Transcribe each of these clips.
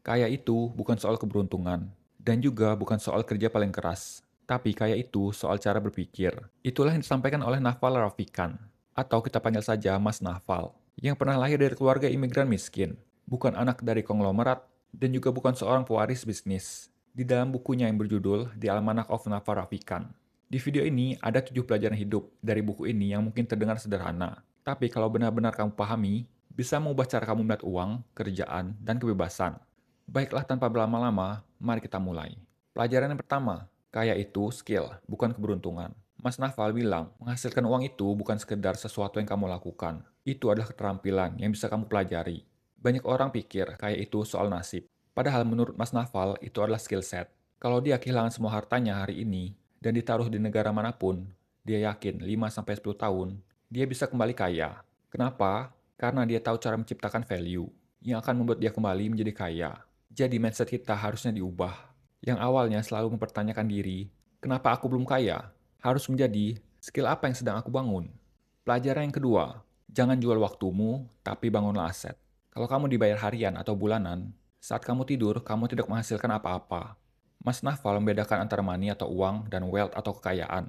Kaya itu bukan soal keberuntungan, dan juga bukan soal kerja paling keras. Tapi kaya itu soal cara berpikir. Itulah yang disampaikan oleh Naval Ravikant, atau kita panggil saja Mas Naval, yang pernah lahir dari keluarga imigran miskin, bukan anak dari konglomerat, dan juga bukan seorang pewaris bisnis. Di dalam bukunya yang berjudul The Almanac of Naval Ravikant. Di video ini ada 7 pelajaran hidup dari buku ini yang mungkin terdengar sederhana. Tapi kalau benar-benar kamu pahami, bisa mengubah cara kamu melihat uang, kerjaan, dan kebebasan. Baiklah tanpa berlama-lama, mari kita mulai. Pelajaran yang pertama, kaya itu skill, bukan keberuntungan. Mas Naval bilang, menghasilkan uang itu bukan sekedar sesuatu yang kamu lakukan. Itu adalah keterampilan yang bisa kamu pelajari. Banyak orang pikir kaya itu soal nasib. Padahal menurut Mas Naval, itu adalah skill set. Kalau dia kehilangan semua hartanya hari ini, dan ditaruh di negara manapun, dia yakin 5-10 tahun, dia bisa kembali kaya. Kenapa? Karena dia tahu cara menciptakan value, yang akan membuat dia kembali menjadi kaya. Jadi mindset kita harusnya diubah. Yang awalnya selalu mempertanyakan diri, kenapa aku belum kaya? Harus menjadi, skill apa yang sedang aku bangun? Pelajaran yang kedua, jangan jual waktumu, tapi bangunlah aset. Kalau kamu dibayar harian atau bulanan, saat kamu tidur, kamu tidak menghasilkan apa-apa. Mas Naval membedakan antara money atau uang dan wealth atau kekayaan.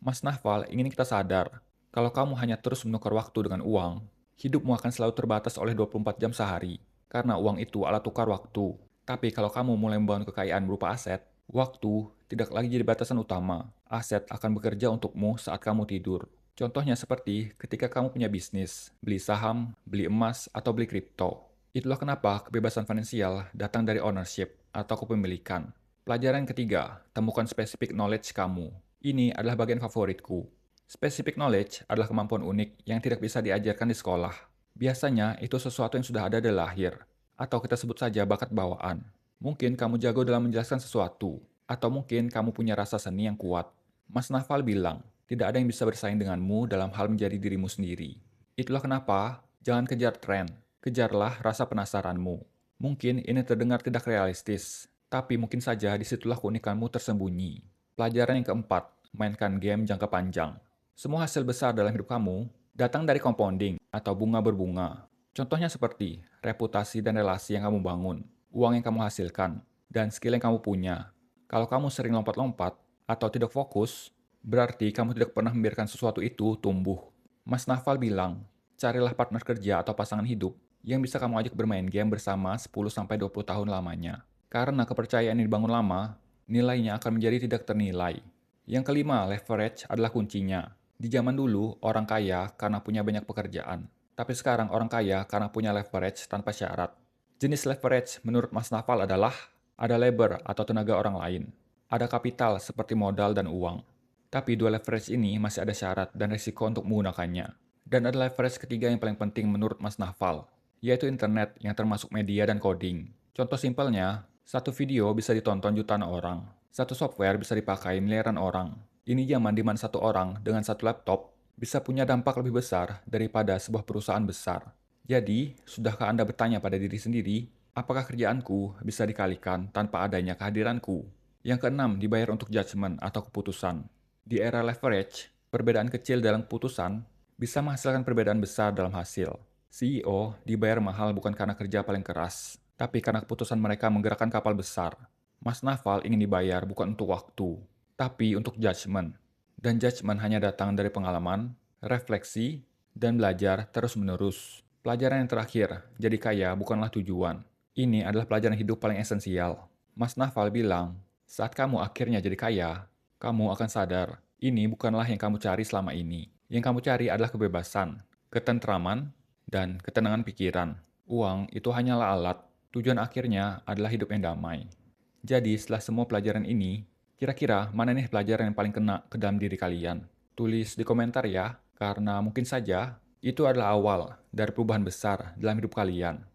Mas Naval ingin kita sadar, kalau kamu hanya terus menukar waktu dengan uang, hidupmu akan selalu terbatas oleh 24 jam sehari, karena uang itu alat tukar waktu. Tapi kalau kamu mulai membangun kekayaan berupa aset, waktu tidak lagi jadi batasan utama. Aset akan bekerja untukmu saat kamu tidur. Contohnya seperti ketika kamu punya bisnis, beli saham, beli emas, atau beli kripto. Itulah kenapa kebebasan finansial datang dari ownership atau kepemilikan. Pelajaran ketiga, temukan spesifik knowledge kamu. Ini adalah bagian favoritku. Specific knowledge adalah kemampuan unik yang tidak bisa diajarkan di sekolah. Biasanya itu sesuatu yang sudah ada dari lahir, atau kita sebut saja bakat bawaan. Mungkin kamu jago dalam menjelaskan sesuatu, atau mungkin kamu punya rasa seni yang kuat. Mas Naval bilang, tidak ada yang bisa bersaing denganmu dalam hal menjadi dirimu sendiri. Itulah kenapa, jangan kejar tren, kejarlah rasa penasaranmu. Mungkin ini terdengar tidak realistis, tapi mungkin saja disitulah keunikanmu tersembunyi. Pelajaran yang keempat, mainkan game jangka panjang. Semua hasil besar dalam hidup kamu datang dari compounding atau bunga berbunga. Contohnya seperti reputasi dan relasi yang kamu bangun, uang yang kamu hasilkan, dan skill yang kamu punya. Kalau kamu sering lompat-lompat atau tidak fokus, berarti kamu tidak pernah membiarkan sesuatu itu tumbuh. Mas Naval bilang, carilah partner kerja atau pasangan hidup yang bisa kamu ajak bermain game bersama 10-20 tahun lamanya. Karena kepercayaan yang dibangun lama, nilainya akan menjadi tidak ternilai. Yang kelima, leverage adalah kuncinya. Di zaman dulu, orang kaya karena punya banyak pekerjaan. Tapi sekarang orang kaya karena punya leverage tanpa syarat. Jenis leverage menurut Mas Naval adalah ada labor atau tenaga orang lain. Ada kapital seperti modal dan uang. Tapi dua leverage ini masih ada syarat dan risiko untuk menggunakannya. Dan ada leverage ketiga yang paling penting menurut Mas Naval, yaitu internet yang termasuk media dan coding. Contoh simpelnya, satu video bisa ditonton jutaan orang. Satu software bisa dipakai miliaran orang. Ini zaman di mana satu orang dengan satu laptop bisa punya dampak lebih besar daripada sebuah perusahaan besar. Jadi, sudahkah Anda bertanya pada diri sendiri, apakah kerjaanku bisa dikalikan tanpa adanya kehadiranku? Yang keenam, dibayar untuk judgement atau keputusan. Di era leverage, perbedaan kecil dalam keputusan bisa menghasilkan perbedaan besar dalam hasil. CEO dibayar mahal bukan karena kerja paling keras, tapi karena keputusan mereka menggerakkan kapal besar. Mas Naval ingin dibayar bukan untuk waktu, tapi untuk judgement. Dan judgement hanya datang dari pengalaman, refleksi, dan belajar terus-menerus. Pelajaran yang terakhir, jadi kaya bukanlah tujuan. Ini adalah pelajaran hidup paling esensial. Mas Naval bilang, saat kamu akhirnya jadi kaya, kamu akan sadar, ini bukanlah yang kamu cari selama ini. Yang kamu cari adalah kebebasan, ketentraman, dan ketenangan pikiran. Uang itu hanyalah alat, tujuan akhirnya adalah hidup yang damai. Jadi setelah semua pelajaran ini, kira-kira mana nih pelajaran yang paling kena ke dalam diri kalian? Tulis di komentar ya, karena mungkin saja itu adalah awal dari perubahan besar dalam hidup kalian.